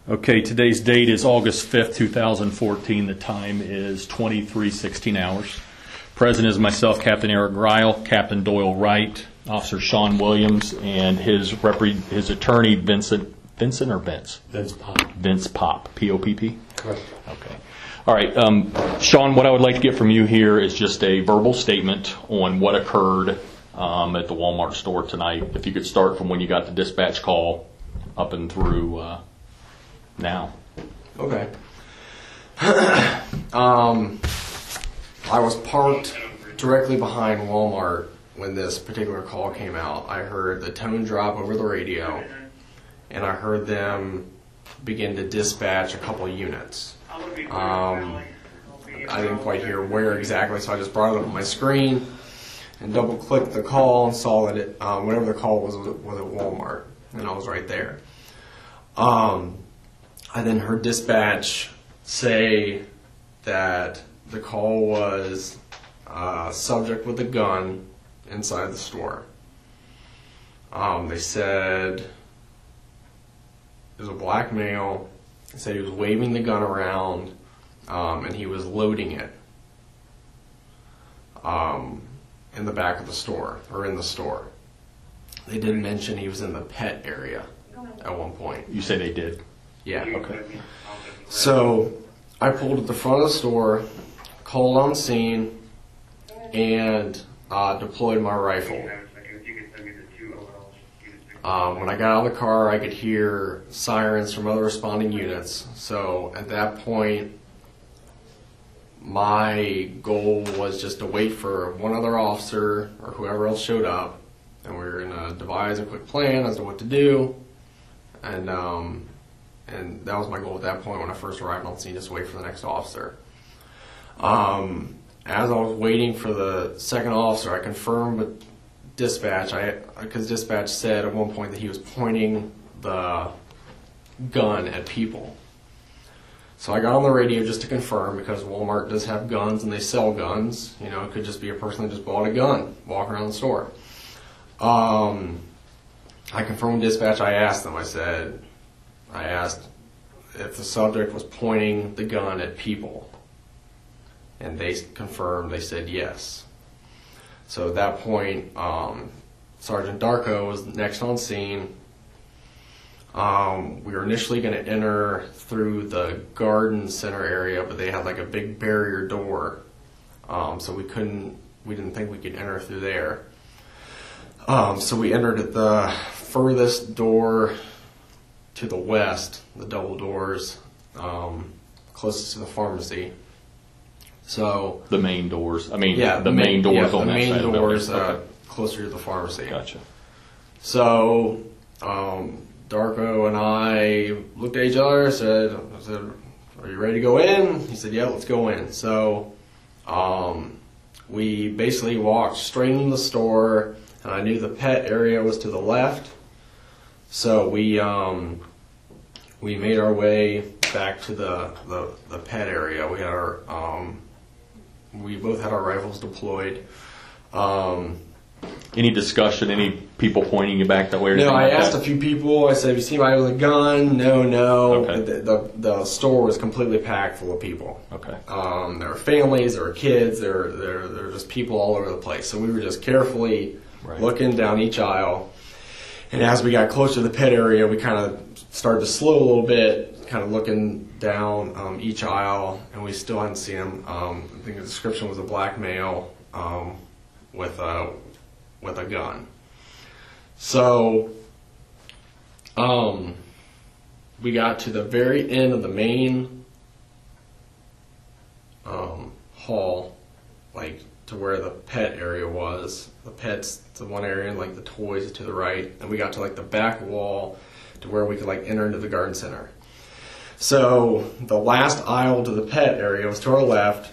Okay, today's date is August 5th, 2014. The time is 23:16 hours. Present is myself, Captain Eric Greil, Captain Doyle Wright, Officer Sean Williams, and his attorney, Vince Pop. Vince Pop, P-O-P-P? Correct. Okay. All right, Sean, what I would like to get from you here is just a verbal statement on what occurred at the Walmart store tonight. If you could start from when you got the dispatch call up and through now. Okay. I was parked directly behind Walmart when this particular call came out. I heard the tone drop over the radio, and I heard them begin to dispatch a couple units. I didn't quite hear where exactly, so I just brought it up on my screen and double-clicked the call and saw that whatever the call was at Walmart, and I was right there. I then heard dispatch say that the call was subject with a gun inside the store. They said it was a black male. They said he was waving the gun around and he was loading it in the back of the store, or in the store. They did mention he was in the pet area at one point. You say they did? Yeah. Okay. So I pulled at the front of the store, called on scene, and deployed my rifle. When I got out of the car, I could hear sirens from other responding units. So at that point, my goal was just to wait for one other officer or whoever else showed up, and we were going to devise a quick plan as to what to do. And that was my goal at that point when I first arrived on scene, just wait for the next officer. As I was waiting for the second officer, I confirmed with dispatch, because dispatch said at one point that he was pointing the gun at people. So I got on the radio just to confirm, because Walmart does have guns and they sell guns. You know, it could just be a person that just bought a gun, walking around the store. I confirmed with dispatch. I asked them, I asked if the subject was pointing the gun at people, and they confirmed. They said yes. So at that point, Sergeant Darko was next on scene. We were initially going to enter through the garden center area, but they had like a big barrier door, so we didn't think we could enter through there. So we entered at the furthest door to the west, the double doors, closest to the pharmacy. So the main doors. I mean, yeah, the main doors on that side of the building. doors closer to the pharmacy. Gotcha. So Darko and I looked at each other. I said, "Are you ready to go in?" He said, "Yeah, let's go in." So we basically walked straight into the store, and I knew the pet area was to the left. So we made our way back to the pet area. We had we both had our rifles deployed. Any discussion? Any people pointing you back that way? Or No, I like asked that? a few people. I said, "Have you seen anybody with a gun?" No. Okay. The store was completely packed full of people. Okay. There were families, there were kids, there were just people all over the place. So we were just carefully looking down each aisle. And as we got closer to the pet area, we kind of started to slow a little bit, kind of looking down each aisle, and we still hadn't seen him. I think the description was a black male with a gun. So we got to the very end of the main hall, like to where the pet area was. The pet's to one area, and like the toys to the right, and we got to like the back wall to where we could like enter into the garden center. So the last aisle to the pet area was to our left.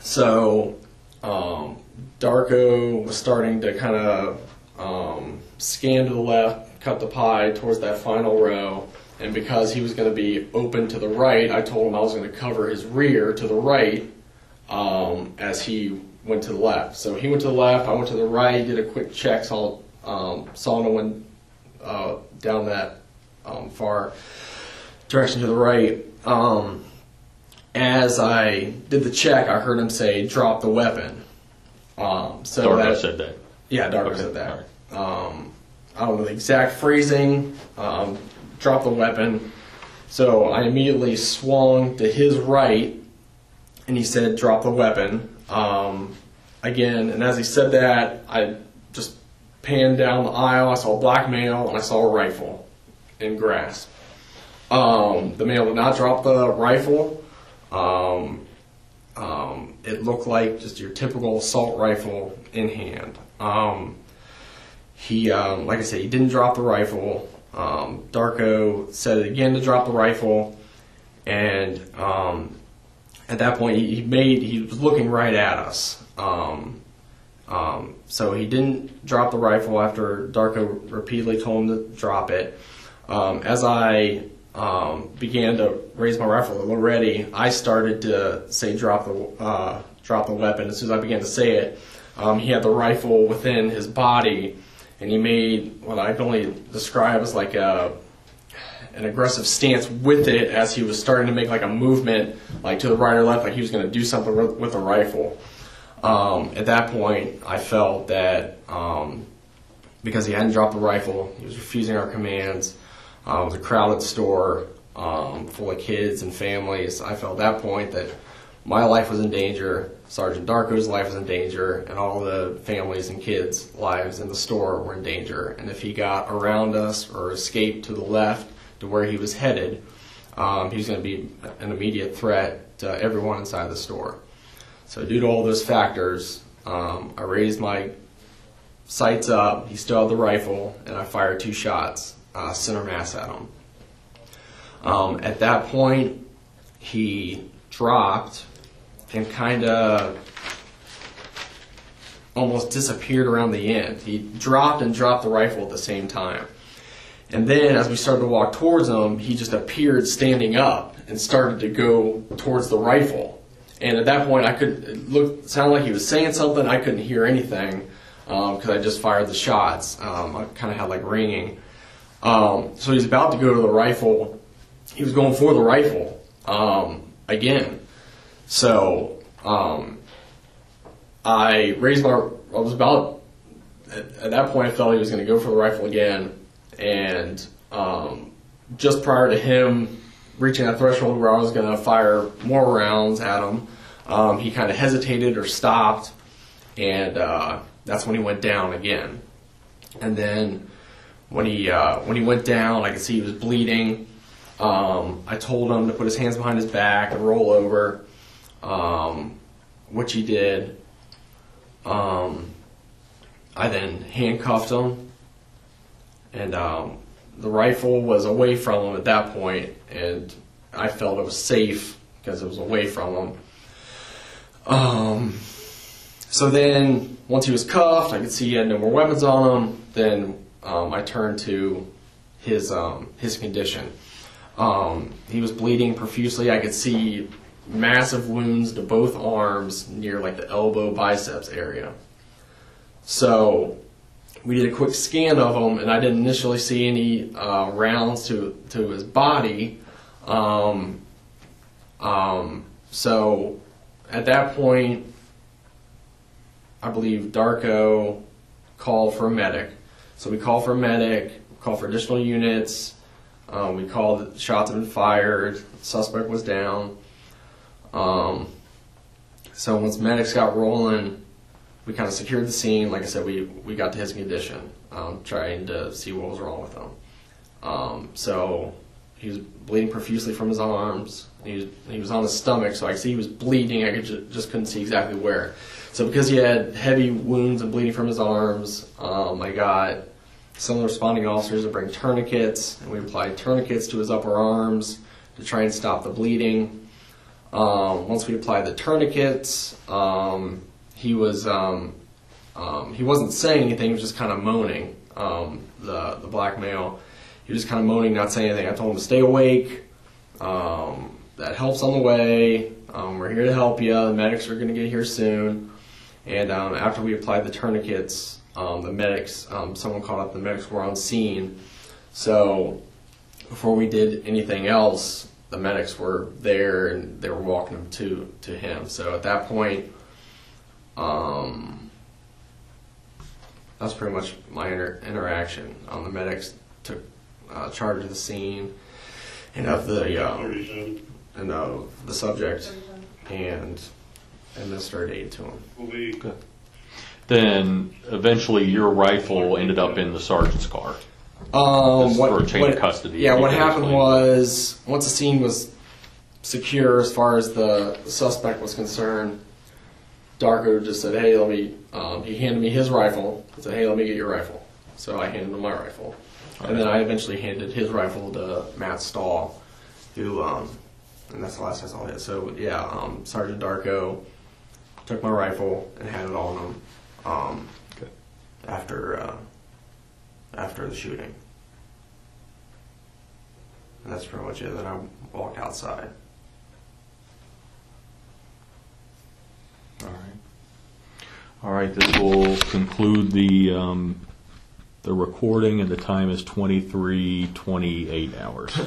So Darko was starting to kind of scan to the left, cut the pie towards that final row, and because he was going to be open to the right, I told him I was going to cover his rear to the right as he went to the left. So he went to the left, I went to the right, did a quick check, saw no one down that far. direction to the right. As I did the check, I heard him say, "Drop the weapon." So Darko said that. Yeah, Darko Okay, said that. all I don't know the exact phrasing. Drop the weapon. So I immediately swung to his right, and he said, "Drop the weapon." Again, and as he said that, I just panned down the aisle. I saw a black male, and I saw a rifle in grasp. The male did not drop the rifle. It looked like just your typical assault rifle in hand. He, like I said, he didn't drop the rifle. Darko said it again to drop the rifle, and at that point he was looking right at us. So he didn't drop the rifle after Darko repeatedly told him to drop it. As I began to raise my rifle a little ready, I started to say drop the weapon. As soon as I began to say it, he had the rifle within his body, and he made what I can only describe as like an aggressive stance with it as he was starting to make like a movement like to the right or left, like he was going to do something with the rifle. At that point, I felt that because he hadn't dropped the rifle, he was refusing our commands. It was a crowded store full of kids and families. I felt at that point that my life was in danger, Sergeant Darko's life was in danger, and all the families and kids' lives in the store were in danger. And if he got around us or escaped to the left to where he was headed, he was going to be an immediate threat to everyone inside the store. So due to all those factors, I raised my sights up, he still had the rifle, and I fired 2 shots, center mass at him. At that point, he dropped and kind of almost disappeared around the end. He dropped and dropped the rifle at the same time. And then as we started to walk towards him, he just appeared standing up and started to go towards the rifle. And at that point, it sounded like he was saying something. I couldn't hear anything because I just fired the shots. I kind of had like ringing. So he was about to go to the rifle. He was going for the rifle again. So I was about, at that point I felt he was going to go for the rifle again. And just prior to him reaching that threshold where I was going to fire more rounds at him, he kind of hesitated or stopped, and that's when he went down again. And then when he went down, I could see he was bleeding. I told him to put his hands behind his back and roll over, which he did. I then handcuffed him, and the rifle was away from him at that point, and I felt it was safe because it was away from him. So then, once he was cuffed, I could see he had no more weapons on him. Then I turned to his condition. He was bleeding profusely. I could see massive wounds to both arms near like the elbow biceps area. So we did a quick scan of him, and I didn't initially see any rounds to his body. So at that point, I believe Darko called for a medic. So we called for a medic, called for additional units. We called that shots had been fired. The suspect was down. So once medics got rolling, we kind of secured the scene. Like I said, we got to his condition, trying to see what was wrong with him. So he was bleeding profusely from his arms. He was on his stomach, so I could see he was bleeding. I just couldn't see exactly where. So because he had heavy wounds and bleeding from his arms, I got some of the responding officers to bring tourniquets, and we applied tourniquets to his upper arms to try and stop the bleeding. Once we applied the tourniquets, he wasn't saying anything. He was just kind of moaning. The black male, he was just kind of moaning, not saying anything. I told him to stay awake. That help's on the way. We're here to help you. The medics are going to get here soon. And after we applied the tourniquets, the medics, someone called up. The medics were on scene. So before we did anything else, the medics were there and they were walking him to him. So at that point, that's pretty much my interaction. The medics took charge of the scene and of the subject and administered aid to him. Good. Then eventually your rifle ended up in the sergeant's car. For a chain of custody. Yeah, what happened was, once the scene was secure as far as the suspect was concerned, Darko just said, hey, let me, he handed me his rifle and said, hey, let me get your rifle. So I handed him my rifle. And then I eventually handed his rifle to Matt Stahl, who, and that's the last I saw it. So yeah, Sergeant Darko took my rifle and had it on him after the shooting. And that's pretty much it. Then I walked outside. All right. All right. This will conclude the recording, and the time is 23:28 hours.